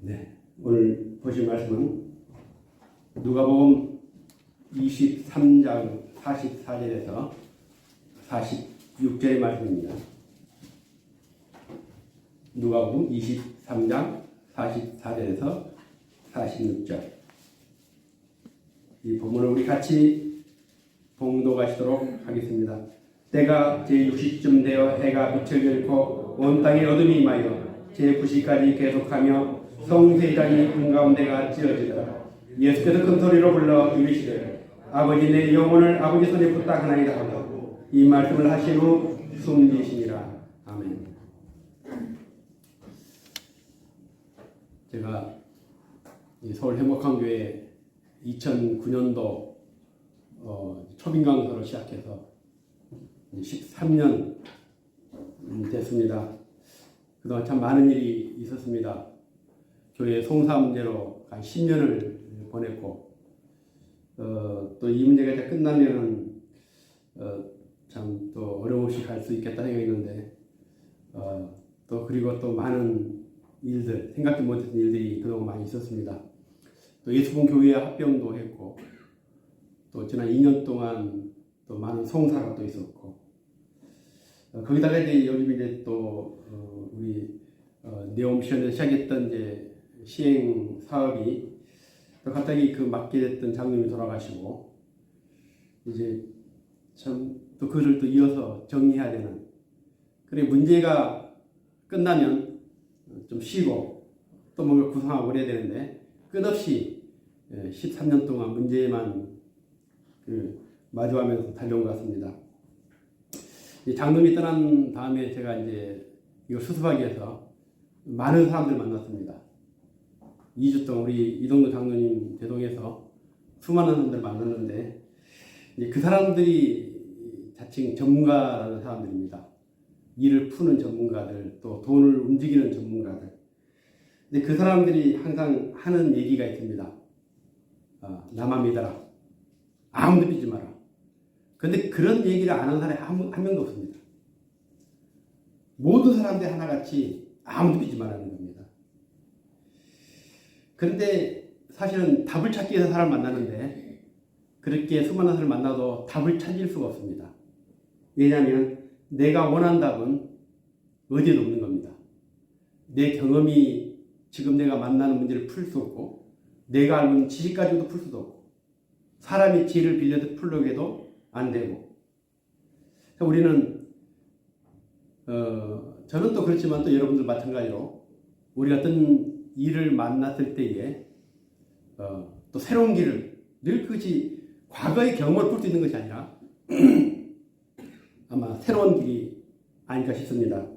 네, 오늘 보실 말씀은 누가복음 23장 44절에서 46절의 말씀입니다. 누가복음 23장 44절에서 46절. 이 본문을 우리 같이 봉독하시도록 하겠습니다. 때가 제60쯤 되어 해가 빛을 잃고 온 땅에 어둠이 임하여 제9시까지 계속하며 성세장이 한가운데가 찌어지더라. 예수께서 큰 소리로 불러 이르시되 아버지 내 영혼을 아버지 손에 부탁하나이다 하고 이 말씀을 하신 후 숨지시니라. 아멘. 제가 서울 행복한교회 2009년도 초빙 강사로 시작해서 13년 됐습니다. 그동안 참 많은 일이 있었습니다. 교회 송사 문제로 한 10년을 보냈고 또 이 문제가 이제 끝나면은 참 또 어려움없이 갈 수 있겠다 생각했는데 또 그리고 또 많은 일들, 생각도 못했던 일들이 그동안 많이 있었습니다. 또 예수분 교회에 합병도 했고 또 지난 2년 동안 또 많은 송사가 또 있었고 거기다가 이제 요즘 이제 또 우리 네옴미션에서 시작했던 이제 시행 사업이 또 갑자기 그 맡게 됐던 장로님이 돌아가시고 이제 참 또 그를 또 이어서 정리해야 되는, 그리고 문제가 끝나면 좀 쉬고 또 뭔가 구상하고 그래야 되는데 끝없이 13년 동안 문제만 마주하면서 달려온 것 같습니다. 장로님이 떠난 다음에 제가 이제 이걸 수습하기 위해서 많은 사람들 만났습니다. 2주 동안 우리 이동도 장로님 대동에서 수많은 사람들 만났는데 이제 그 사람들이 자칭 전문가라는 사람들입니다. 일을 푸는 전문가들, 또 돈을 움직이는 전문가들. 근데 그 사람들이 항상 하는 얘기가 있습니다. 나만 믿어라. 아무도 믿지 마라. 그런데 그런 얘기를 안 하는 사람이 한 명도 없습니다. 모든 사람들이 하나같이 아무도 믿지 말라는 겁니다. 그런데 사실은 답을 찾기 위해서 사람을 만나는데 그렇게 수많은 사람을 만나도 답을 찾을 수가 없습니다. 왜냐하면 내가 원하는 답은 어디에도 없는 겁니다. 내 경험이 지금 내가 만나는 문제를 풀 수 없고 내가 알고 있는 지식 가지고도 풀 수도 없고 사람의 지혜를 빌려서 풀려고 해도 안 되고, 우리는 저는 또 그렇지만 또 여러분들 마찬가지로 우리 어떤 일을 만났을 때에 또 새로운 길을 늘 그것이 과거의 경험을 풀 수 있는 것이 아니라 아마 새로운 길이 아닐까 싶습니다.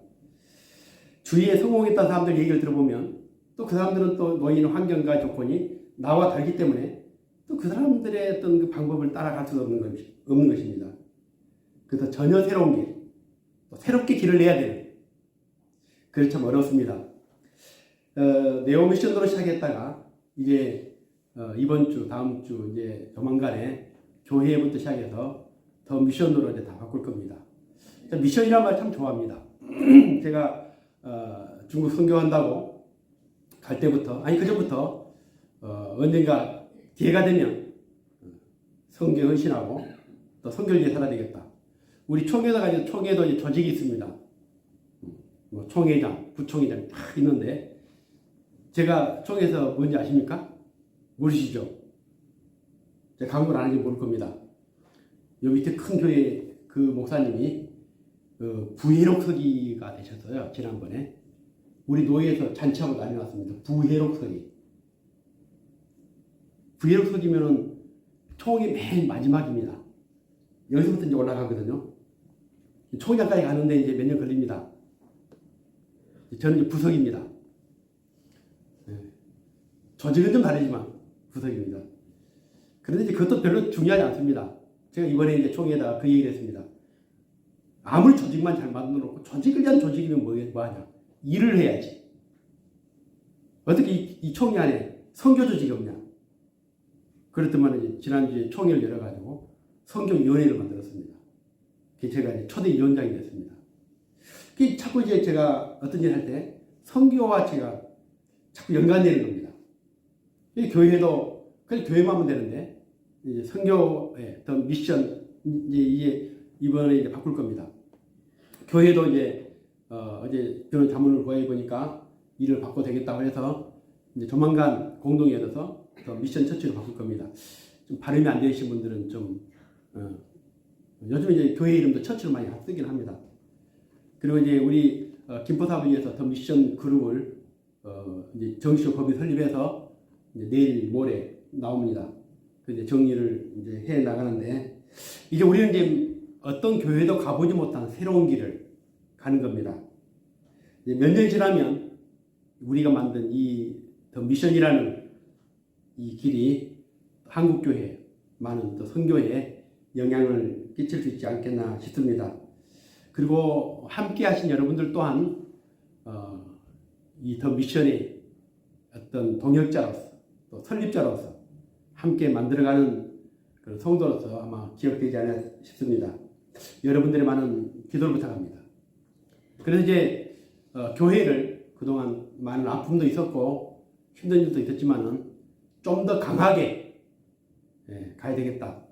주위에 성공했던 사람들 얘기를 들어보면 또 그 사람들은 또 모이는 환경과 조건이 나와 다르기 때문에 또 그 사람들의 어떤 그 방법을 따라갈 수 없는 것입니다. 그래서 전혀 새로운 길, 또 새롭게 길을 내야 되는, 그게 참 어렵습니다. 네오미션으로 시작했다가 이제 이번 주, 다음 주 이제 조만간에 교회부터 시작해서 더 미션으로 이제 다 바꿀 겁니다. 미션이라는 말 참 좋아합니다. 제가 중국 선교한다고 갈 때부터, 아니 그전부터 언젠가 기회가 되면 선교에 헌신하고 또 선교를 위해 살아야 되겠다. 우리 총회에서 가지고 총회도 이제 조직이 있습니다. 뭐 총회장, 부총회장 다 있는데 제가 총회에서 뭔지 아십니까? 모르시죠? 제가 강구를 안 하는지 모를 겁니다. 여기 밑에 큰 교회 그 목사님이 부회록 서기가 되셨어요. 지난번에 우리 노예에서 잔치하고 난리 났습니다. 부회록 서기. 부회록 서기면은 총이 맨 마지막입니다. 여기서부터 이제 올라가거든요. 총장까지 가는데 이제 몇 년 걸립니다. 저는 이제 부석입니다. 조직은 좀 다르지만 부석입니다. 그런데 이제 그것도 별로 중요하지 않습니다. 제가 이번에 이제 총회에다가 그 얘기를 했습니다. 아무리 조직만 잘 만들어 놓고 조직을 위한 조직이면 뭐하냐? 일을 해야지. 어떻게 이 총회 안에 선교 조직이 없냐? 그렇더만 이제 지난주에 총회를 열어가지고 선교위원회를 만들었습니다. 제가 이제 초대위원장이 됐습니다. 자꾸 이제 제가 어떤 일 할 때 선교와 제가 자꾸 연관되는 겁니다. 이 교회도 그냥 교회만 하면 되는데 이제 선교의 더 미션 이제 이번에 이제 바꿀 겁니다. 교회도 이제 어제 그런 자문을 구해 보니까 일을 바꿔도 되겠다고 해서 이제 조만간 공동에 얻어서 더 미션 처치로 바꿀 겁니다. 좀 발음이 안 되신 분들은 좀 요즘 이제 교회 이름도 처치로 많이 쓰긴 합니다. 그리고 이제 우리 김포사부에서 더 미션 그룹을 이제 정식으로 법인 설립해서 이제 내일 모레 나옵니다. 그 이제 정리를 이제 해 나가는데 이제 우리는 이제 어떤 교회도 가보지 못한 새로운 길을 가는 겁니다. 이제 몇 년이 지나면 우리가 만든 이 더 미션이라는 이 길이 한국 교회 많은 또 선교에 영향을 끼칠 수 있지 않겠나 싶습니다. 그리고 함께 하신 여러분들 또한 이 더 미션의 어떤 동역자로서 또 설립자로서 함께 만들어가는 그런 성도로서 아마 기억되지 않나 싶습니다. 여러분들의 많은 기도를 부탁합니다. 그래서 이제 교회를 그동안 많은 아픔도 있었고 힘든 일도 있었지만은 좀 더 강하게 가야 되겠다.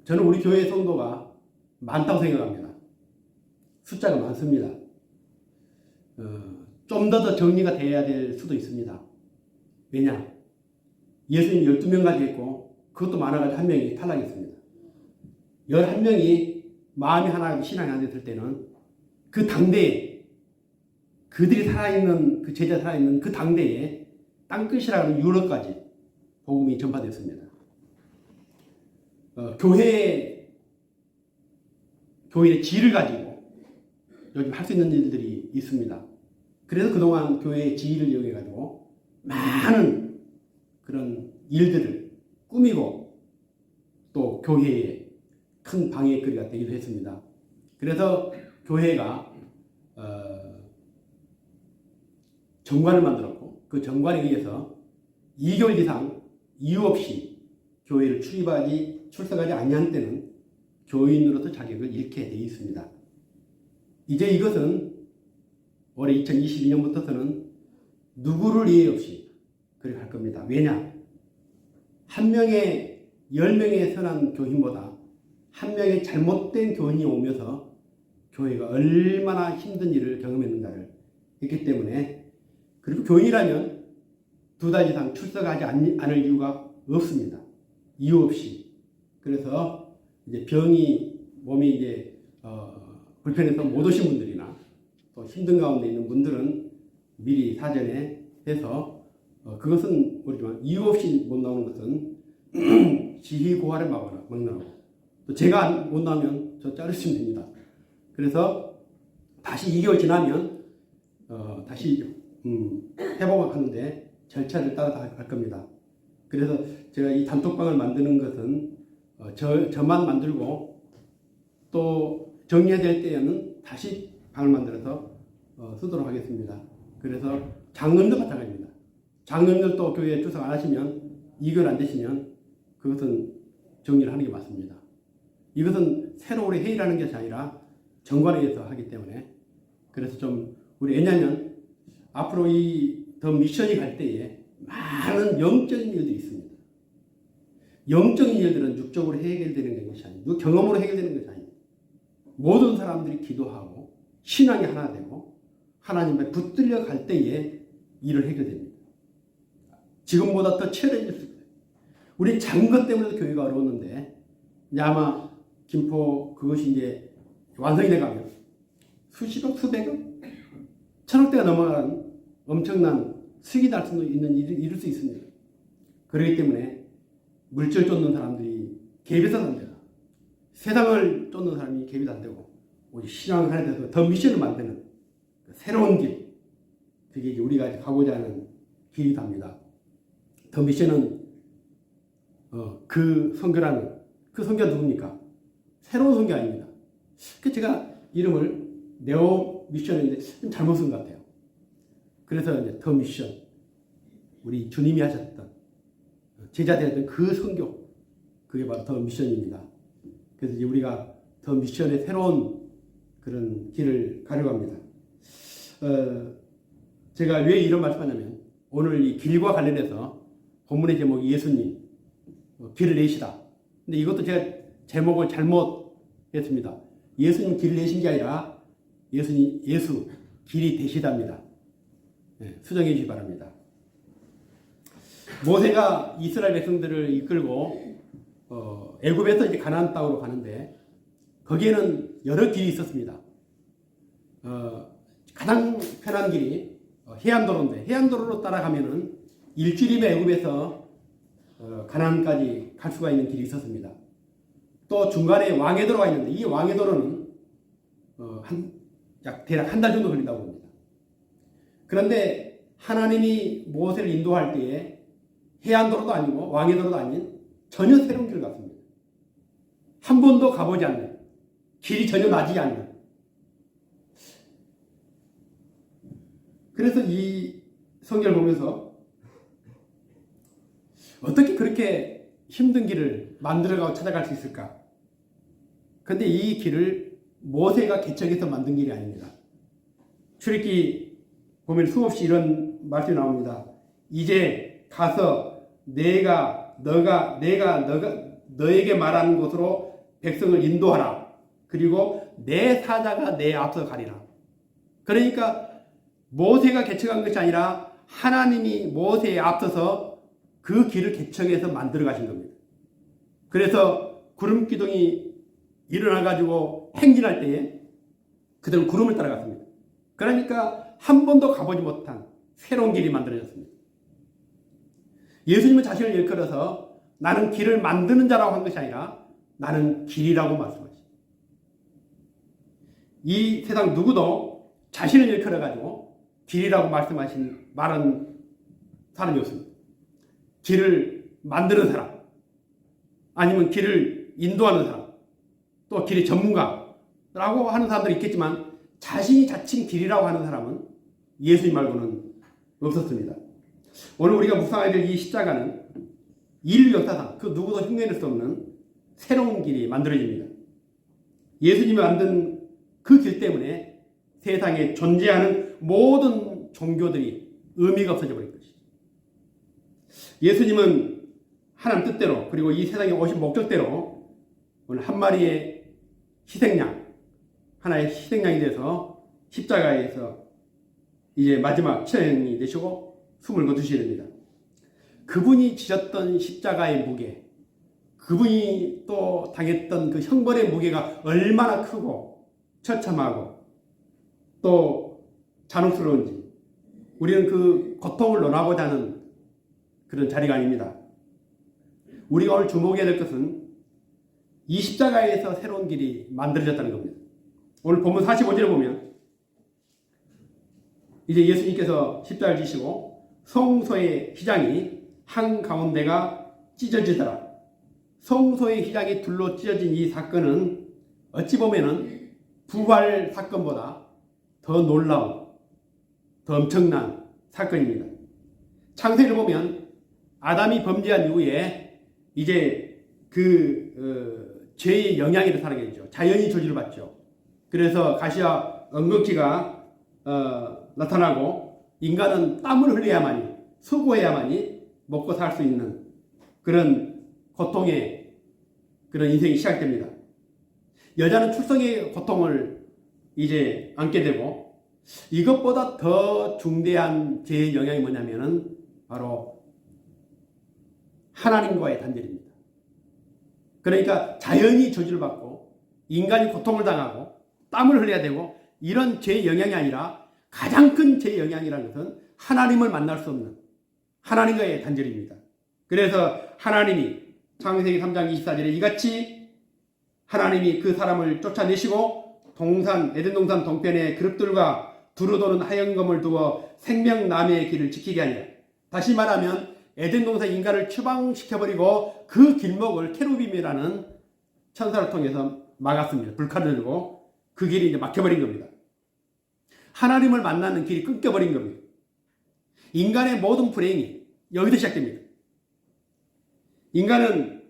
저는 우리 교회 성도가 많다고 생각합니다. 숫자가 많습니다. 좀 더 정리가 돼야 될 수도 있습니다. 왜냐? 예수님 12명까지 했고 그것도 많아가지고 한 명이 탈락했습니다. 11명이 마음이 하나 신앙이 안 됐을 때는 그 당대에 그들이 살아있는 그 제자 살아있는 그 당대에 땅끝이라는 유럽까지 복음이 전파됐습니다. 교회의 지위를 가지고 요즘 할 수 있는 일들이 있습니다. 그래서 그동안 교회의 지위를 이용해가지고 많은 그런 일들을 꾸미고 또 교회에 큰 방해거리가 되기도 했습니다. 그래서 교회가 정관을 만들었고 그 정관에 의해서 2개월 이상 이유 없이 교회를 출석하지 아니한 때는 교인으로서 자격을 잃게 되어 있습니다. 이제 이것은 올해 2022년부터는 누구를 예외 없이 그렇게 할 겁니다. 왜냐? 한 명의 10명의 선한 교인보다 한 명의 잘못된 교인이 오면서 교회가 얼마나 힘든 일을 경험했는가를 했기 때문에 그리고 교인이라면 2달 이상 출석하지 않을 이유가 없습니다. 이유 없이. 그래서 이제 몸이 이제 불편해서 못 오신 분들이나 또 힘든 가운데 있는 분들은 미리 사전에 해서 그것은 모르지만 이유 없이 못 나오는 것은 지휘고하를 막나오고 또 제가 못 나오면 저 자르시면 됩니다. 그래서 다시 2개월 지나면 다시 회복을 하는데 절차를 따라 할 겁니다. 그래서 제가 이 단톡방을 만드는 것은 저만 만들고 또 정리해야 될 때에는 다시 방을 만들어서 쓰도록 하겠습니다. 그래서 장로님도 마찬가지입니다. 장로님들도 교회에 출석 안 하시면 2개월 안 되시면 그것은 정리를 하는 게 맞습니다. 이것은 새로 우리 회의라는 것이 아니라 정관에 의해서 하기 때문에 그래서 좀 우리 왜냐하면 앞으로 이 더 미션이 갈 때에 많은 영적인 일들이 있습니다. 영적인 일들은 육적으로 해결되는 것이 아니고 경험으로 해결되는 것이 아닙니다. 모든 사람들이 기도하고 신앙이 하나 되고 하나님에 붙들려 갈 때에 일을 해결됩니다. 지금보다 더 치열해질 수 있어요. 우리 작은 것 때문에도 교회가 어려웠는데 이제 아마 김포 그것이 이제 완성이 돼가면 수십억, 수백억, 천억대가 넘어가는 엄청난 수익이 날 수 있는 일을 이룰 수 있습니다. 그렇기 때문에 물질 쫓는 사람들이 개입해서는 안 돼요. 세상을 쫓는 사람이 개입이 안 되고 오직 신앙을 하나 돼서 더 미션을 만드는 새로운 길, 그게 이제 우리가 가고자 하는 길이 답니다. 더 미션은 그 선교가 누굽니까? 새로운 선교 아닙니다. 그 제가 이름을 네오 미션인데 좀 잘못 쓴 것 같아요. 그래서 이제 더 미션, 우리 주님이 하셨던 제자 되었던 그 선교, 그게 바로 더 미션입니다. 그래서 이제 우리가 더 미션의 새로운 그런 길을 가려고 합니다. 제가 왜 이런 말씀하냐면 오늘 이 길과 관련해서 본문의 제목이 예수님 길을 내시다. 근데 이것도 제가 제목을 잘못했습니다. 예수님 길을 내신 게 아니라 예수 길이 되시답니다. 네, 수정해 주시기 바랍니다. 모세가 이스라엘 백성들을 이끌고 애굽에서 이제 가나안 땅으로 가는데 거기에는 여러 길이 있었습니다. 가장 편한 길이 해안도로인데 해안도로로 따라가면은 일주일이면 애굽에서 가나안까지 갈 수가 있는 길이 있었습니다. 또 중간에 왕해도로가 있는데 이 왕해도로는 대략 한 달 정도 걸린다고 합니다. 그런데 하나님이 모세를 인도할 때에 해안도로도 아니고 왕해도로도 아닌 전혀 새로운 길을 갔습니다. 한 번도 가보지 않는, 길이 전혀 맞지 않는. 그래서 이 성경을 보면서 어떻게 그렇게 힘든 길을 만들어가고 찾아갈 수 있을까? 그런데 이 길을 모세가 개척해서 만든 길이 아닙니다. 출애굽기 보면 수없이 이런 말씀이 나옵니다. 이제 가서 내가 너에게 말하는 곳으로 백성을 인도하라. 그리고 내 사자가 내 앞서 가리라. 그러니까 모세가 개척한 것이 아니라 하나님이 모세에 앞서서 그 길을 개척해서 만들어 가신 겁니다. 그래서 구름 기둥이 일어나가지고 행진할 때에 그들은 구름을 따라갔습니다. 그러니까 한 번도 가보지 못한 새로운 길이 만들어졌습니다. 예수님은 자신을 일컬어서 나는 길을 만드는 자라고 한 것이 아니라 나는 길이라고 말씀하십니다. 이 세상 누구도 자신을 일컬어가지고 길이라고 말은 사람이 없습니다. 길을 만드는 사람, 아니면 길을 인도하는 사람, 또 길의 전문가라고 하는 사람들이 있겠지만 자신이 자칭 길이라고 하는 사람은 예수님 말고는 없었습니다. 오늘 우리가 묵상하게 될 이 십자가는 인류 역사상 그 누구도 흉내낼 수 없는 새로운 길이 만들어집니다. 예수님이 만든 그 길 때문에 세상에 존재하는 모든 종교들이 의미가 없어져 버린 것이죠. 예수님은 하나님 뜻대로 그리고 이 세상에 오신 목적대로 오늘 한 마리의 희생양, 하나의 희생양이 돼서 십자가에서 이제 마지막 희생이 되시고 숨을 거두시게 됩니다. 그분이 지셨던 십자가의 무게, 그분이 또 당했던 그 형벌의 무게가 얼마나 크고 처참하고 또 잔혹스러운지 우리는 그 고통을 논하고자 하는 그런 자리가 아닙니다. 우리가 오늘 주목해야 될 것은 이 십자가에서 새로운 길이 만들어졌다는 겁니다. 오늘 본문 45절에 보면 이제 예수님께서 십자가를 지시고 성소의 휘장이 한가운데가 찢어지더라. 성소의 휘장이 둘로 찢어진 이 사건은 어찌 보면은 부활 사건보다 더 놀라운, 더 엄청난 사건입니다. 창세기를 보면 아담이 범죄한 이후에 이제 죄의 영향이 살아게 되죠. 자연이 저주를 받죠. 그래서 가시와 엉겅퀴가 나타나고 인간은 땀을 흘려야만이, 수고해야만이 먹고 살 수 있는 그런 고통의 그런 인생이 시작됩니다. 여자는 출생의 고통을 이제 안게 되고 이것보다 더 중대한 죄의 영향이 뭐냐면은 바로 하나님과의 단절입니다. 그러니까 자연이 저주를 받고 인간이 고통을 당하고 땀을 흘려야 되고 이런 죄의 영향이 아니라 가장 큰 죄의 영향이라는 것은 하나님을 만날 수 없는 하나님과의 단절입니다. 그래서 하나님이 창세기 3장 24절에 이같이 하나님이 그 사람을 쫓아내시고 에덴 동산 동편에 그룹들과 두루도는 하얀검을 두어 생명나무의 길을 지키게 하니라. 다시 말하면 에덴 동산 인간을 추방시켜버리고 그 길목을 케루빔이라는 천사를 통해서 막았습니다. 불칼을 들고 그 길이 이제 막혀버린 겁니다. 하나님을 만나는 길이 끊겨버린 겁니다. 인간의 모든 불행이 여기서 시작됩니다. 인간은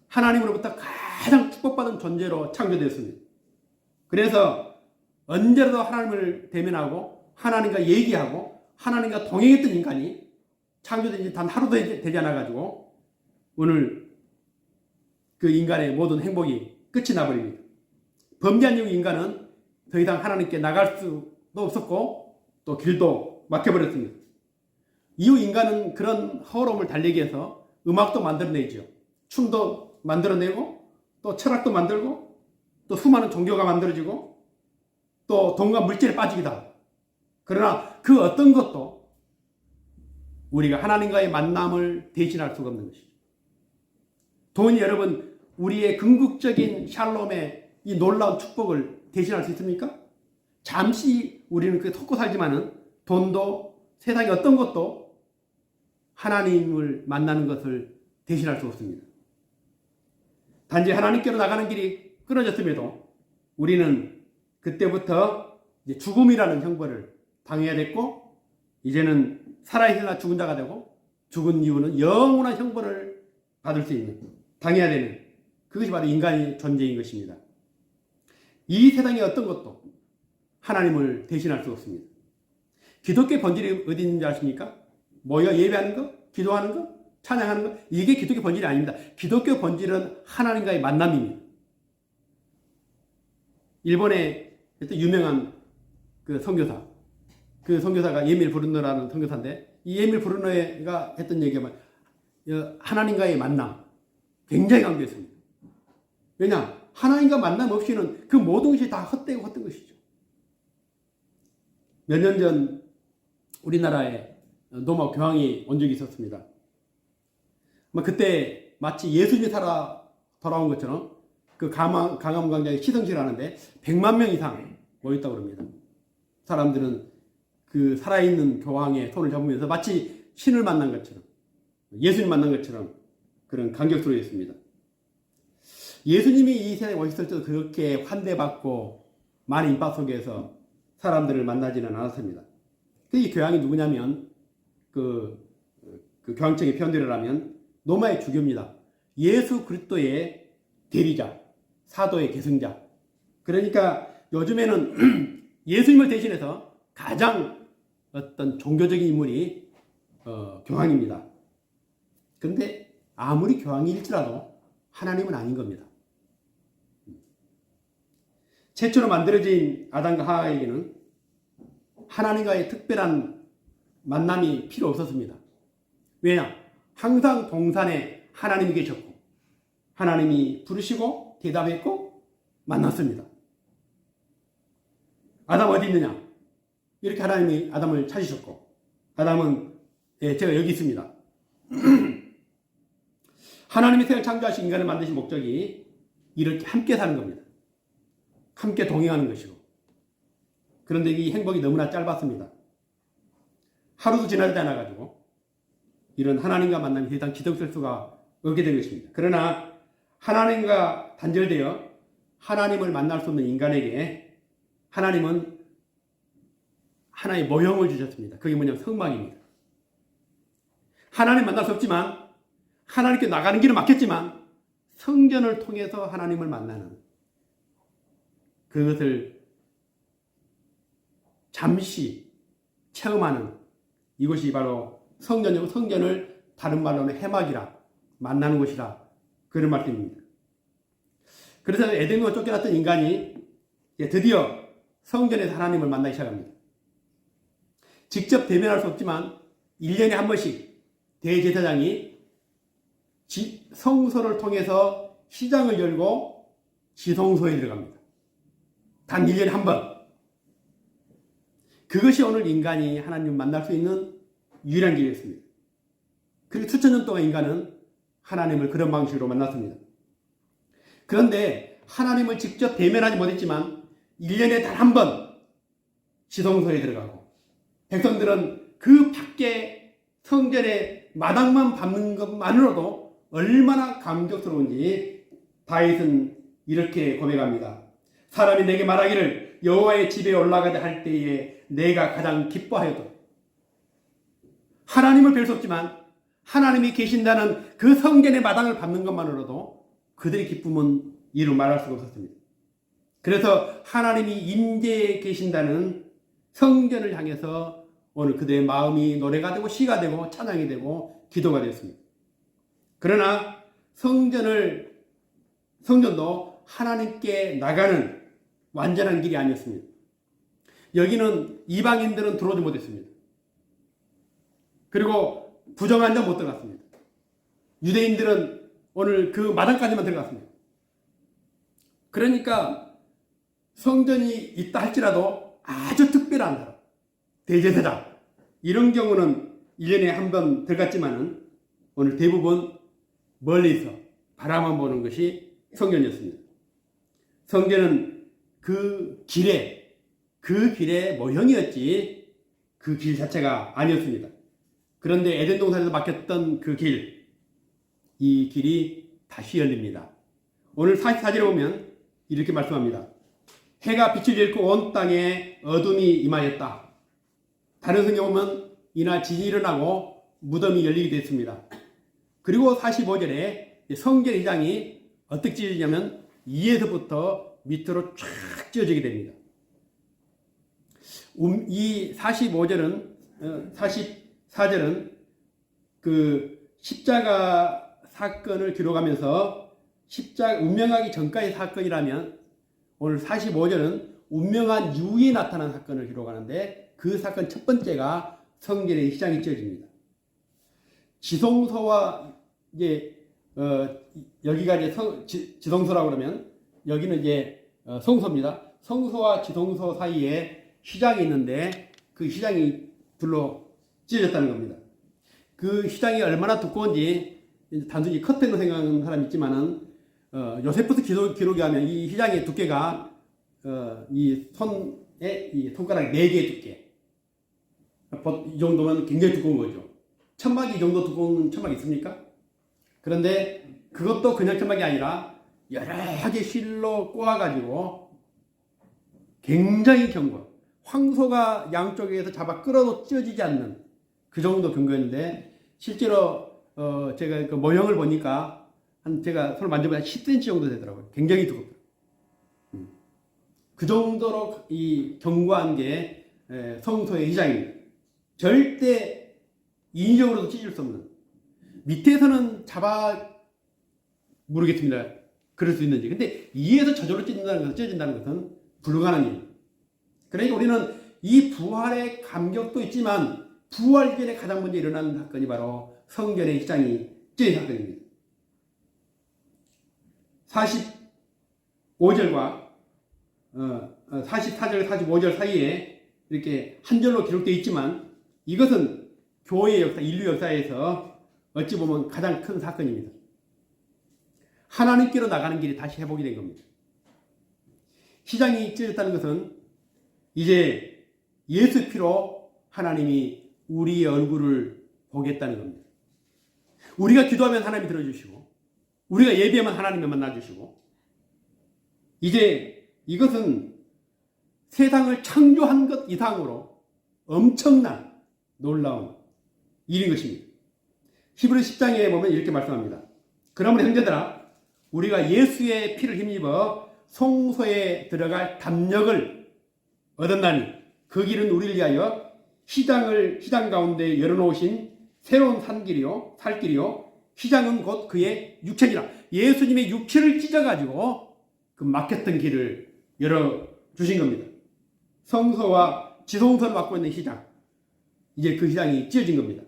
하나님으로부터 가장 축복받은 존재로 창조되었습니다. 그래서 언제라도 하나님을 대면하고 하나님과 얘기하고 하나님과 동행했던 인간이 창조된 지 단 하루도 되지 않아가지고 오늘 그 인간의 모든 행복이 끝이 나버립니다. 범죄한 이후 인간은 더 이상 하나님께 나갈 수도 없었고 또 길도 막혀버렸습니다. 이후 인간은 그런 허름을 달래기 위해서 음악도 만들어내죠. 춤도 만들어내고 또 철학도 만들고 또 수많은 종교가 만들어지고 또 돈과 물질에 빠지기도 하고, 그러나 그 어떤 것도 우리가 하나님과의 만남을 대신할 수가 없는 것이죠. 돈이 여러분 우리의 궁극적인 샬롬의 이 놀라운 축복을 대신할 수 있습니까? 잠시 우리는 그게 속고 살지만은 돈도 세상의 어떤 것도 하나님을 만나는 것을 대신할 수 없습니다. 단지 하나님께로 나가는 길이 끊어졌음에도 우리는 그때부터 이제 죽음이라는 형벌을 당해야 됐고, 이제는 살아있으나 죽은 자가 되고, 죽은 이유는 영원한 형벌을 받을 수 있는, 당해야 되는, 그것이 바로 인간의 존재인 것입니다. 이 세상의 어떤 것도 하나님을 대신할 수 없습니다. 기독교의 본질이 어디 있는지 아십니까? 모여 예배하는 것, 기도하는 것, 찬양하는 것, 이게 기독교 본질이 아닙니다. 기독교 본질은 하나님과의 만남입니다. 일본의 유명한 그 선교사, 그 선교사가 예밀 브루너라는 선교사인데, 이 예밀 브루너가 했던 얘기가 하나님과의 만남, 굉장히 강조했습니다. 왜냐? 하나님과 만남 없이는 그 모든 것이 다 헛되고 헛된 것이죠. 몇 년 전 우리나라에 노마 교황이 온 적이 있었습니다. 그때 마치 예수님이 살아 돌아온 것처럼 그 강암광장에 시성식을 하는데 100만 명 이상 모였다고 합니다. 사람들은 그 살아있는 교황의 손을 잡으면서 마치 신을 만난 것처럼, 예수님 만난 것처럼 그런 감격스러워했습니다. 예수님이 이 세상에 오셨을 때도 그렇게 환대받고 많은 인파 속에서 사람들을 만나지는 않았습니다. 이 교황이 누구냐면 그 교황청의 표현대로 하면 로마의 주교입니다. 예수 그리스도의 대리자, 사도의 계승자. 그러니까 요즘에는 예수님을 대신해서 가장 어떤 종교적인 인물이 교황입니다. 그런데 아무리 교황일지라도 하나님은 아닌 겁니다. 최초로 만들어진 아담과 하와에게는 하나님과의 특별한 만남이 필요 없었습니다. 왜냐? 항상 동산에 하나님이 계셨고 하나님이 부르시고 대답했고 만났습니다. 아담 어디 있느냐? 이렇게 하나님이 아담을 찾으셨고, 아담은 제가 여기 있습니다. 하나님이 세상을 창조하신 인간을 만드신 목적이 이렇게 함께 사는 겁니다. 함께 동행하는 것이고. 그런데 이 행복이 너무나 짧았습니다. 하루도 지나지 않아가지고 이런 하나님과 만남이 더 이상 지속될 수가 없게 된 것입니다. 그러나 하나님과 단절되어 하나님을 만날 수 없는 인간에게 하나님은 하나의 모형을 주셨습니다. 그게 뭐냐면 성막입니다. 하나님 만날 수 없지만, 하나님께 나가는 길은 막혔지만 성전을 통해서 하나님을 만나는, 그것을 잠시 체험하는, 이것이 바로 성전이고, 성전을 다른 말로는 해막이라, 만나는 곳이라, 그런 말씀입니다. 그래서 에덴으로 쫓겨났던 인간이 드디어 성전에서 하나님을 만나기 시작합니다. 직접 대면할 수 없지만 1년에 한 번씩 대제사장이 성소를 통해서 시장을 열고 지성소에 들어갑니다. 단 1년에 한 번. 그것이 오늘 인간이 하나님을 만날 수 있는 유일한 길이었습니다. 그리고 수천 년 동안 인간은 하나님을 그런 방식으로 만났습니다. 그런데 하나님을 직접 대면하지 못했지만 1년에 단 한 번 지성소에 들어가고, 백성들은 그 밖에 성전의 마당만 밟는 것만으로도 얼마나 감격스러운지 다윗은 이렇게 고백합니다. 사람이 내게 말하기를 여호와의 집에 올라가자 할 때에 내가 가장 기뻐하여도, 하나님을 뵐 수 없지만 하나님이 계신다는 그 성전의 마당을 밟는 것만으로도 그들의 기쁨은 이루 말할 수가 없었습니다. 그래서 하나님이 임재에 계신다는 성전을 향해서 오늘 그들의 마음이 노래가 되고 시가 되고 찬양이 되고 기도가 됐습니다. 그러나 성전도 하나님께 나가는 완전한 길이 아니었습니다. 여기는 이방인들은 들어오지 못했습니다. 그리고 부정한 자 못 들어갔습니다. 유대인들은 오늘 그 마당까지만 들어갔습니다. 그러니까 성전이 있다 할지라도 아주 특별한 사람, 대제사장, 이런 경우는 1년에 한 번 들어갔지만은 오늘 대부분 멀리서 바라만 보는 것이 성전이었습니다. 성전은 그 길의 모형이었지 그 길 자체가 아니었습니다. 그런데 에덴 동산에서 막혔던 그 길, 이 길이 다시 열립니다. 오늘 44절에 보면 이렇게 말씀합니다. 해가 빛을 잃고 온 땅에 어둠이 임하였다. 다른 성경에 보면 이날 지진이 일어나고 무덤이 열리게 됐습니다. 그리고 45절에 성전 휘장이 어떻게 찢어지냐면 위에서부터 밑으로 쫙 찢어지게 됩니다. 이 44절은 그 십자가 사건을 기록하면서 운명하기 전까지 사건이라면 오늘 45절은 운명한 이후에 나타난 사건을 기록하는데 그 사건 첫 번째가 성전의 휘장이 찢어집니다. 지성소와 여기가 이제 지성소라고 그러면 여기는 이제 성소입니다. 성소와 지성소 사이에 휘장이 있는데 그 휘장이 둘로 찢어졌다는 겁니다. 그 휘장이 얼마나 두꺼운지 단순히 커튼으로 생각하는 사람이 있지만은 요세푸스 기록에 하면 이 휘장의 두께가 이 손가락 4개의 두께. 이 정도면 굉장히 두꺼운 거죠. 천막이 이 정도 두꺼운 천막이 있습니까? 그런데 그것도 그냥 천막이 아니라 여러 가지 실로 꼬아가지고 굉장히 견고, 황소가 양쪽에서 잡아 끌어도 찢어지지 않는 그 정도 근거였는데 실제로 제가 그 모형을 보니까 제가 손을 만져보면 10cm 정도 되더라고요. 굉장히 두껍더라고요. 그 정도로 이 견고한 게 성소의 휘장입니다. 절대 인위적으로도 찢을 수 없는. 밑에서는 모르겠습니다. 그럴 수 있는지. 근데 위에서 저절로 찢어진다는 것은 불가능한 일입니다. 그러니까 우리는 이 부활의 감격도 있지만 부활 전에 가장 먼저 일어나는 사건이 바로 성전의 휘장이 찢어진 사건입니다. 45절과 44절, 45절 사이에 이렇게 한 절로 기록되어 있지만 이것은 교회의 역사, 인류 역사에서 어찌 보면 가장 큰 사건입니다. 하나님께로 나가는 길이 다시 회복이 된 겁니다. 휘장이 찢어졌다는 것은 이제 예수 피로 하나님이 우리의 얼굴을 보겠다는 겁니다. 우리가 기도하면 하나님이 들어주시고 우리가 예배하면 하나님이 만나주시고 이제 이것은 세상을 창조한 것 이상으로 엄청난 놀라운 일인 것입니다. 히브리 10장에 보면 이렇게 말씀합니다. 그러므로 형제들아 우리가 예수의 피를 힘입어 성소에 들어갈 담력을 얻었나니 그 길은 우리를 위하여 휘장 가운데 열어놓으신 새로운 살길이요 휘장은 곧 그의 육체니라. 예수님의 육체를 찢어가지고 그 막혔던 길을 열어주신 겁니다. 성소와 지성소를 맡고 있는 휘장, 이제 그 휘장이 찢어진 겁니다.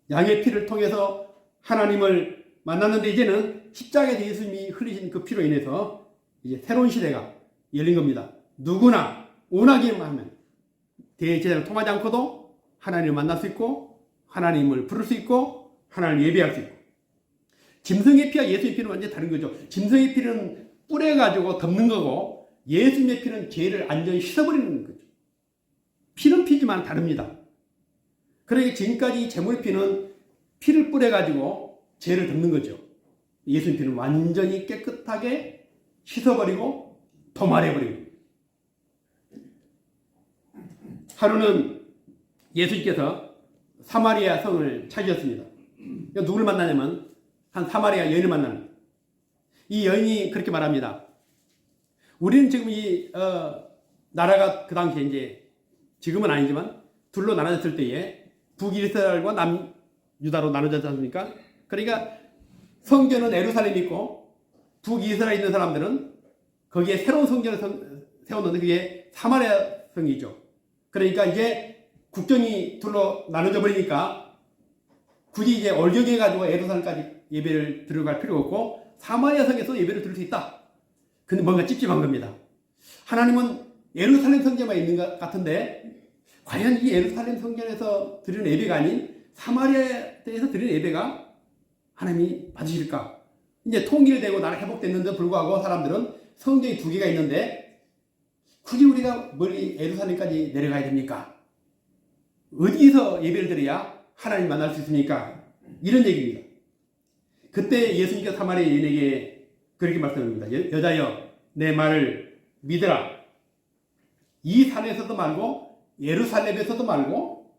양의 피를 통해서 하나님을 만났는데 이제는 십자가에서 예수님이 흘리신 그 피로 인해서 이제 새로운 시대가 열린 겁니다. 누구나 원하기만 하면 대제사장을 통하지 않고도 하나님을 만날 수 있고 하나님을 부를 수 있고 하나님을 예배할 수 있고. 짐승의 피와 예수의 피는 완전히 다른 거죠. 짐승의 피는 뿌려가지고 덮는 거고 예수님의 피는 죄를 완전히 씻어버리는 거죠. 피는 피지만 다릅니다. 그러니까 지금까지 제물의 피는 피를 뿌려가지고 죄를 덮는 거죠. 예수님 피는 완전히 깨끗하게 씻어버리고 도말해버리고. 하루는 예수님께서 사마리아 성을 찾으셨습니다. 누구를 만나냐면 한 사마리아 여인을 만납니다. 이 여인이 그렇게 말합니다. 우리는 지금 이 나라가 그 당시에 이제 지금은 아니지만 둘로 나눠졌을 때에 북이스라엘과 남유다로 나눠졌지 않습니까? 그러니까 성전은 예루살렘이 있고 북이스라엘에 있는 사람들은 거기에 새로운 성전을 세웠는데 그게 사마리아 성이죠. 그러니까 이제 국경이 둘로 나눠져 버리니까 굳이 이제 얼격해가지고 예루살렘까지 예배를 들어갈 필요가 없고 사마리아 성에서 예배를 드릴 수 있다. 근데 뭔가 찝찝한 겁니다. 하나님은 예루살렘 성전만 있는 것 같은데 과연 이 예루살렘 성전에서 드리는 예배가 아닌 사마리아에서 드리는 예배가 하나님이 받으실까? 이제 통일되고 나라 회복됐는데 불구하고 사람들은 성전이 2개가 있는데 굳이 우리가 멀리 예루살렘까지 내려가야 됩니까? 어디서 예배를 드려야 하나님 만날 수 있습니까? 이런 얘기입니다. 그때 예수님께서 사마리아 여인에게 그렇게 말씀합니다. 여자여 내 말을 믿으라. 이 산에서도 말고 예루살렘에서도 말고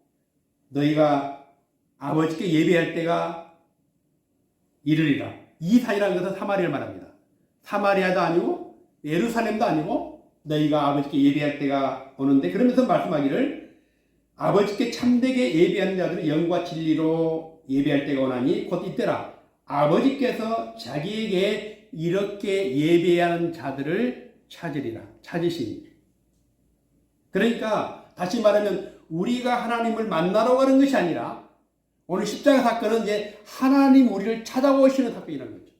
너희가 아버지께 예배할 때가 이르리라. 이 산이라는 것은 사마리아를 말합니다. 사마리아도 아니고 예루살렘도 아니고 너희가 아버지께 예배할 때가 오는데 그러면서 말씀하기를 아버지께 참되게 예배하는 자들은 영과 진리로 예배할 때가 오나니 곧 이때라. 아버지께서 자기에게 이렇게 예배하는 자들을 찾으리라. 찾으시니. 그러니까 다시 말하면 우리가 하나님을 만나러 가는 것이 아니라 오늘 십자가 사건은 이제 하나님 우리를 찾아오시는 사건이라는 거죠.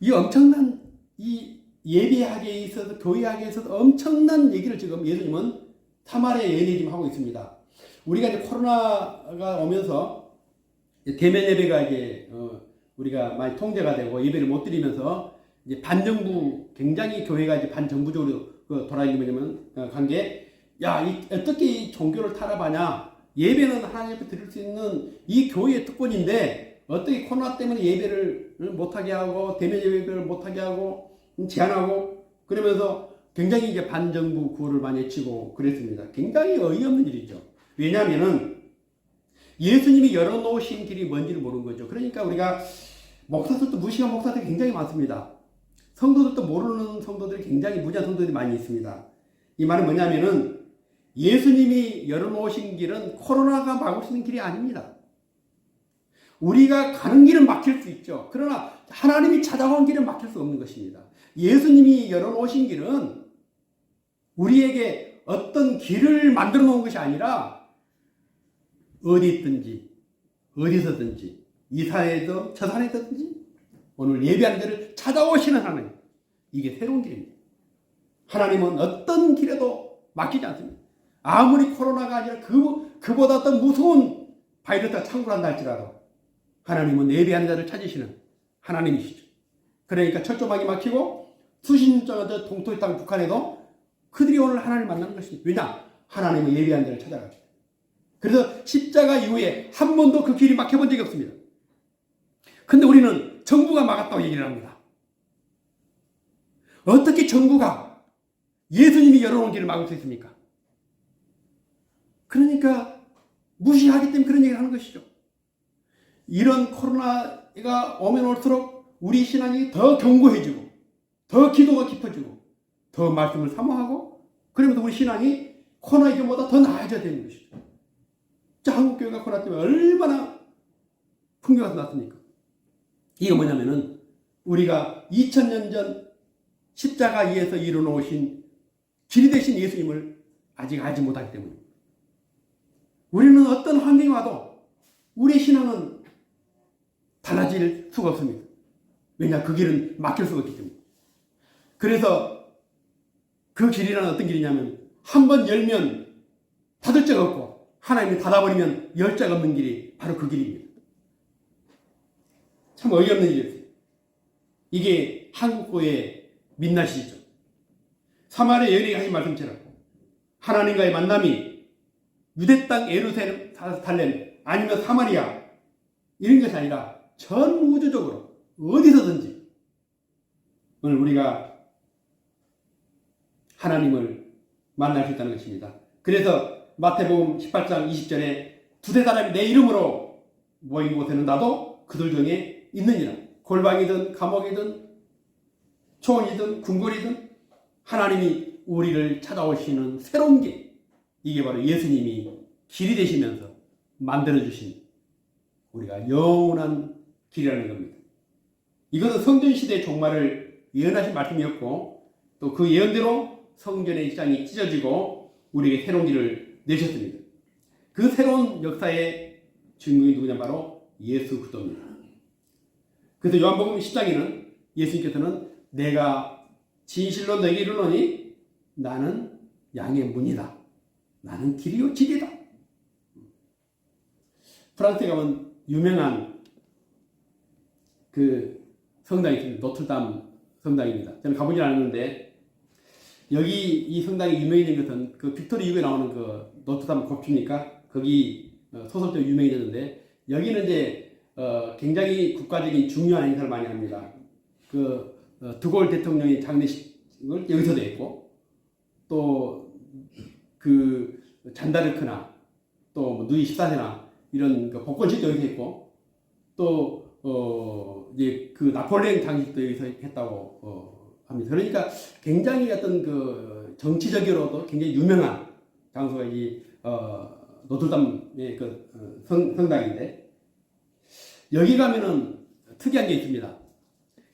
이 엄청난 이 예배하기에 있어서 교회하기에 있어서 엄청난 얘기를 지금 예수님은 사마리아 여인에게 지금 하고 있습니다. 우리가 이제 코로나가 오면서 대면 예배가 이제 우리가 많이 통제가 되고 예배를 못 드리면서 이제 반정부 굉장히 교회가 이제 반정부적으로 돌아다니면 관계 어떻게 이 종교를 탄압하냐 예배는 하나님 앞에 드릴 수 있는 이 교회의 특권인데 어떻게 코로나 때문에 예배를 못하게 하고 대면 예배를 못하게 하고 제한하고 그러면서 굉장히 이제 반정부 구호를 많이 외치고 그랬습니다. 굉장히 어이없는 일이죠. 왜냐하면은 예수님이 열어놓으신 길이 뭔지를 모르는 거죠. 그러니까 우리가 목사들도 무식한 목사들이 굉장히 많습니다. 성도들도 모르는 성도들이 굉장히 무지한 성도들이 많이 있습니다. 이 말은 뭐냐면은 예수님이 열어놓으신 길은 코로나가 막을 수 있는 길이 아닙니다. 우리가 가는 길은 막힐 수 있죠. 그러나 하나님이 찾아온 길은 막힐 수 없는 것입니다. 예수님이 열어놓으신 길은 우리에게 어떤 길을 만들어 놓은 것이 아니라 어디 있든지 어디서든지 이 산에도 저 산에 있든지 오늘 예배하는 데를 찾아오시는 하나님. 이게 새로운 길입니다. 하나님은 어떤 길에도 막히지 않습니다. 아무리 코로나가 아니라 그보다 더 무서운 바이러스가 창궐한다 할지라도 하나님은 예배하는 자를 찾으시는 하나님이시죠. 그러니까 철조망이 막히고 수신자가 동토의 땅 북한에도 그들이 오늘 하나님을 만나는 것입니다. 왜냐? 하나님은 예배하는 자를 찾아가죠. 그래서 십자가 이후에 한 번도 그 길이 막혀본 적이 없습니다. 근데 우리는 정부가 막았다고 얘기를 합니다. 어떻게 정부가 예수님이 열어놓은 길을 막을 수 있습니까? 그러니까 무시하기 때문에 그런 얘기를 하는 것이죠. 이런 코로나가 오면 올수록 우리 신앙이 더 견고해지고 더 기도가 깊어지고 더 말씀을 사모하고 그러면서 우리 신앙이 코로나 이전보다 더 나아져야 되는 것이죠. 자, 한국교회가 코로나 때문에 얼마나 풍요가 났습니까? 이게 뭐냐면은 우리가 2000년 전 십자가 위에서 이루어놓으신 길이 되신 예수님을 아직 알지 못하기 때문에 우리는 어떤 환경이 와도 우리의 신앙은 달라질 수가 없습니다. 왜냐? 그 길은 막힐 수가 없기 때문에. 그래서 그 길이란 어떤 길이냐면 한 번 열면 닫을 자가 없고 하나님이 닫아버리면 열 자가 없는 길이 바로 그 길입니다. 참 어이없는 일이었어요. 이게 한국교회의 민낯이죠. 사마리아 여인에게 하신 말씀처럼 하나님과의 만남이 유대 땅 예루살렘 아니면 사마리아 이런 것이 아니라 전 우주적으로 어디서든지 오늘 우리가 하나님을 만날 수 있다는 것입니다. 그래서 마태복음 18장 20절에 두세 사람이 내 이름으로 모인 곳에는 나도 그들 중에 있느니라. 골방이든 감옥이든 초원이든 궁궐이든 하나님이 우리를 찾아오시는 새로운 길, 이게 바로 예수님이 길이 되시면서 만들어주신 우리가 영원한 길이라는 겁니다. 이것은 성전시대의 종말을 예언하신 말씀이었고 또 그 예언대로 성전의 입장이 찢어지고 우리에게 새로운 길을 내셨습니다. 그 새로운 역사의 주인공이 누구냐? 바로 예수 그리스도입니다. 그래서 요한복음 10장에는 예수님께서는 내가 진실로 너에게 이르노니 나는 양의 문이다. 나는 길이요 진리다. 프랑스에 가면 유명한 그 성당이 있습니다. 노트르담 성당입니다. 저는 가보진 않았는데 여기 이 성당이 유명해진 것은 그 빅토리 이후에 나오는 그 노트르담 곡주니까 거기 소설적으로 유명해졌는데 여기는 이제 굉장히 국가적인 중요한 행사를 많이 합니다. 그 드골 대통령의 장례식을 여기서도 했고 또 그 잔다르크나 또 누이 14세나 이런 그 복권식도 여기서 했고 또 이제 그 나폴레옹 장식도 여기서 했다고 합니다. 그러니까 굉장히 어떤 그 정치적으로도 굉장히 유명한 장소가 이 노트르담의 그 성당인데 여기 가면은 특이한 게 있습니다.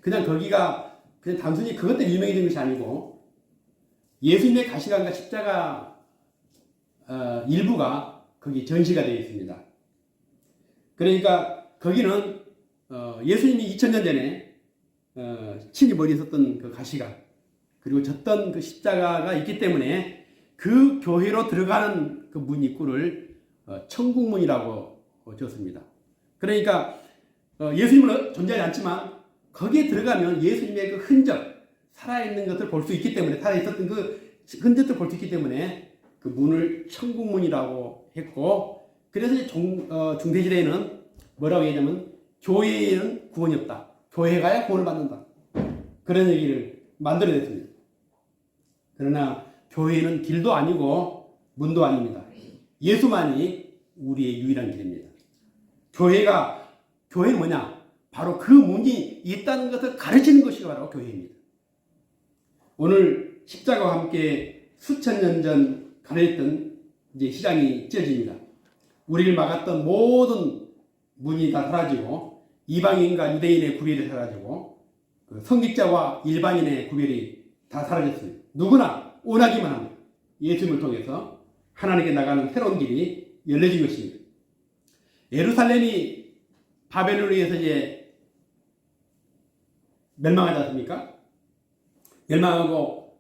그냥 거기가 그냥 단순히 그것 때문에 유명해진 것이 아니고 예수님의 가시관과 십자가 일부가 거기 전시가 되어 있습니다. 그러니까 거기는 예수님이 2000년 전에 친히 머리에 썼던 그 가시관 그리고 졌던 그 십자가가 있기 때문에 그 교회로 들어가는 그 문 입구를 천국문이라고 지었습니다. 그러니까 예수님은 존재하지 않지만 거기에 들어가면 예수님의 그 흔적, 살아있는 것을 볼 수 있기 때문에 살아있었던 그 흔적을 볼 수 있기 때문에 그 문을 천국문이라고 했고 그래서 중세시대에는 뭐라고 얘기하냐면 교회에는 구원이 없다. 교회 가야 구원을 받는다. 그런 얘기를 만들어냈습니다. 그러나 교회는 길도 아니고 문도 아닙니다. 예수만이 우리의 유일한 길입니다. 교회는 뭐냐? 바로 그 문이 있다는 것을 가르치는 것이 바로 교회입니다. 오늘 십자가와 함께 수천 년 전 가려졌던 이제 시장이 찢어집니다. 우리를 막았던 모든 문이 다 사라지고 이방인과 유대인의 구별이 사라지고 그 성직자와 일반인의 구별이 다 사라졌습니다. 누구나 원하기만 합니다. 예수님을 통해서 하나님께 나가는 새로운 길이 열려진 것입니다. 예루살렘이 바벨론에 의해서 이제 멸망하지 않습니까? 멸망하고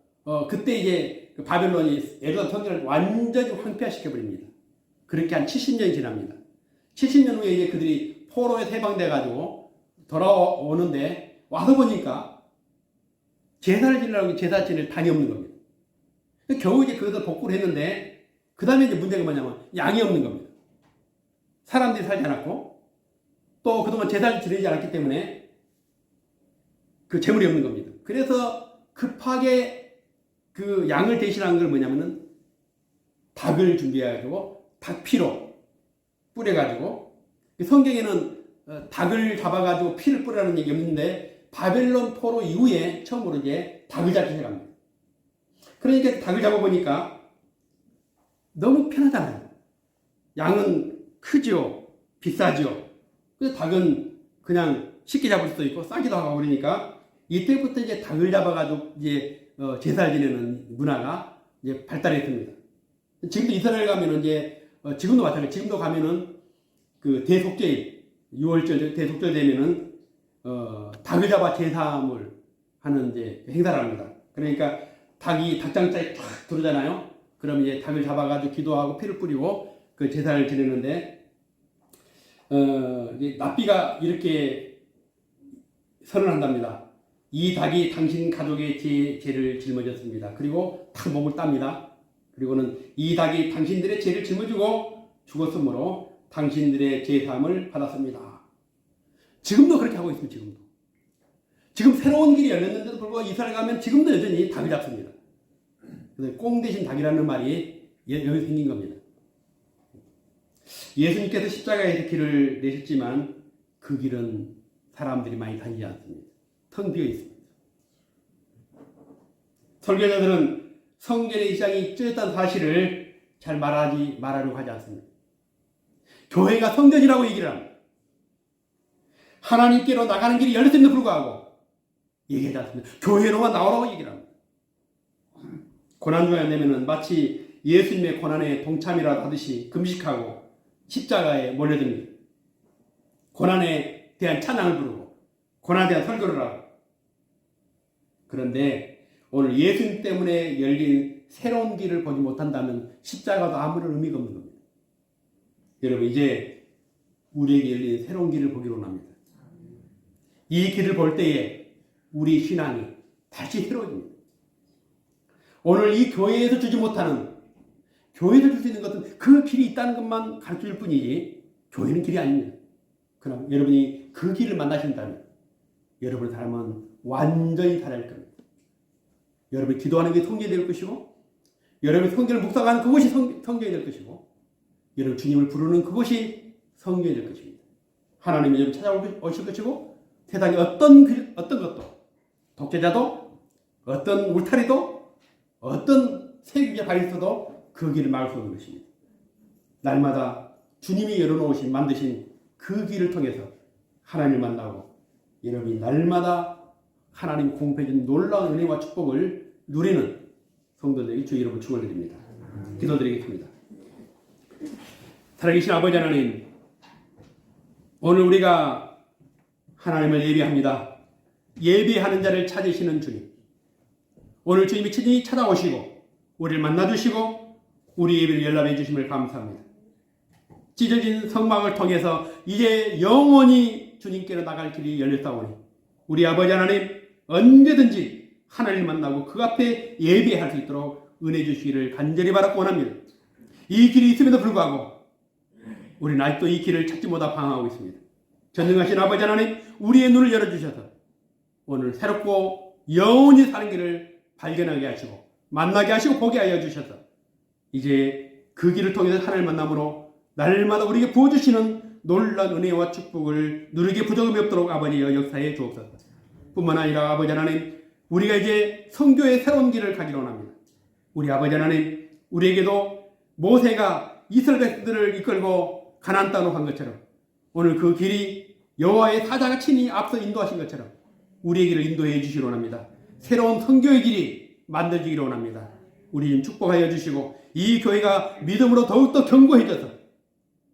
그때 이제 그 바벨론이 예루살렘 성전을 완전히 황폐화시켜버립니다. 그렇게 한 70년이 지납니다. 70년 후에 이제 그들이 포로에 해방돼가지고 돌아오는데 와서 보니까 제사를 지내라고 제사 지낼 단이 없는 겁니다. 겨우 이제 그것을 복구를 했는데 그 다음에 이제 문제가 뭐냐면 양이 없는 겁니다. 사람들이 살지 않았고 또 그동안 제사를 지내지 않았기 때문에 그 재물이 없는 겁니다. 그래서 급하게 그 양을 대신한 걸 뭐냐면은 닭을 준비해가지고 닭피로 뿌려가지고 성경에는 닭을 잡아가지고 피를 뿌리라는 얘기 없는데 바벨론 포로 이후에 처음으로 이제 닭을 잡기 시작합니다. 그러니까 닭을 잡아보니까 너무 편하잖아요. 양은 크지요, 비싸지요. 그래서 닭은 그냥 쉽게 잡을 수도 있고 싸기도 하고 그러니까 이때부터 이제 닭을 잡아가지고 이제 제사를 지내는 문화가 이제 발달했습니다. 지금도 이스라엘 가면은 이제 지금도 마찬가지. 지금도 가면은 그 대속죄일 6월절 대속절 되면은 닭을 잡아 제사함을 하는 이제 행사를 합니다. 그러니까 닭이 닭장자에 쫙 들어오잖아요. 그럼 이제 닭을 잡아가지고 기도하고 피를 뿌리고 그 제사를 지내는데 이제 랍비가 이렇게 선언한답니다. 이 닭이 당신 가족의 죄를 짊어졌습니다. 그리고 탁 목을 땁니다. 그리고는 이 닭이 당신들의 죄를 짊어지고 죽었으므로 당신들의 죄사함을 받았습니다. 지금도 그렇게 하고 있습니다. 지금 새로운 길이 열렸는데도 불구하고 이스라엘 가면 지금도 여전히 닭을 잡습니다. 그래서 꽁 대신 닭이라는 말이 여기 생긴 겁니다. 예수님께서 십자가에서 길을 내셨지만 그 길은 사람들이 많이 다니지 않습니다. 텅 비어 있습니다. 설교자들은 성전의 입장이 찢었다는 사실을 잘 말하려고 하지 않습니다. 교회가 성전이라고 얘기를 합니다. 하나님께로 나가는 길이 열렸음에도 불구하고 얘기하지 않습니다. 교회로만 나오라고 얘기를 합니다. 고난주가 되면은 마치 예수님의 고난에 동참이라 하듯이 금식하고 십자가에 몰려듭니다. 고난에 대한 찬양을 부르고 고난에 대한 설교를 하고. 그런데 오늘 예수님 때문에 열린 새로운 길을 보지 못한다면 십자가도 아무런 의미가 없는 겁니다. 여러분, 이제 우리에게 열린 새로운 길을 보기로 합니다. 이 길을 볼 때에 우리 신앙이 다시 새로워집니다. 오늘 이 교회에서 주지 못하는, 교회에서 줄 수 있는 것은 그 길이 있다는 것만 가르쳐줄 뿐이지 교회는 길이 아닙니다. 그럼 여러분이 그 길을 만나신다면 여러분의 삶은 완전히 달라질 겁니다. 여러분이 기도하는 게 성경이 될 것이고, 여러분이 성경을 묵상하는 그것이 성경이 될 것이고, 여러분 주님을 부르는 그것이 성경이 될 것입니다. 하나님이 여러분 찾아오실 것이고, 세상에 어떤 것도, 독재자도, 어떤 울타리도, 어떤 세계의 바리스도 그 길을 막을 수 없는 것입니다. 날마다 주님이 열어놓으신, 만드신 그 길을 통해서 하나님을 만나고, 여러분이 날마다 하나님 공급해준 놀라운 은혜와 축복을 누리는 성도들에게 주 이름으로 축원드립니다. 기도드리겠습니다. 살아계신 아버지 하나님, 오늘 우리가 하나님을 예배합니다. 예배하는 자를 찾으시는 주님, 오늘 주님이 친히 찾아오시고 우리를 만나주시고 우리 예배를 연락해 주심을 감사합니다. 찢어진 성막을 통해서 이제 영원히 주님께로 나갈 길이 열렸사오니 우리 아버지 하나님, 언제든지 하나님을 만나고 그 앞에 예배할 수 있도록 은혜 주시기를 간절히 바라고 원합니다. 이 길이 있음에도 불구하고 우리는 아직도 이 길을 찾지 못하 방황하고 있습니다. 전능하신 아버지 하나님, 우리의 눈을 열어주셔서 오늘 새롭고 영원히 사는 길을 발견하게 하시고 만나게 하시고 보게 하여 주셔서 이제 그 길을 통해서 하나님을 만남으로 날마다 우리에게 부어주시는 놀라운 은혜와 축복을 누리게 부족함이 없도록 아버지여 역사해 주옵소서. 뿐만 아니라 아버지 하나님, 우리가 이제 성교의 새로운 길을 가기로 원합니다. 우리 아버지 하나님, 우리에게도 모세가 이스라엘 백성들을 이끌고 가나안 땅으로 간 것처럼 오늘 그 길이 여호와의 사자가 친히 앞서 인도하신 것처럼 우리의 길을 인도해 주시기 원합니다. 새로운 성교의 길이 만들어지기를 원합니다. 우리 축복하여 주시고 이 교회가 믿음으로 더욱더 견고해져서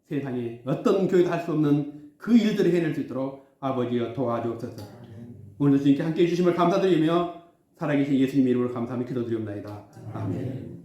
세상에 어떤 교회도 할 수 없는 그 일들을 해낼 수 있도록 아버지여 도와주옵소서. 오늘도 주님께 함께해 주심을 감사드리며 살아계신 예수님의 이름으로 감사하며 기도드리옵나이다. 아멘.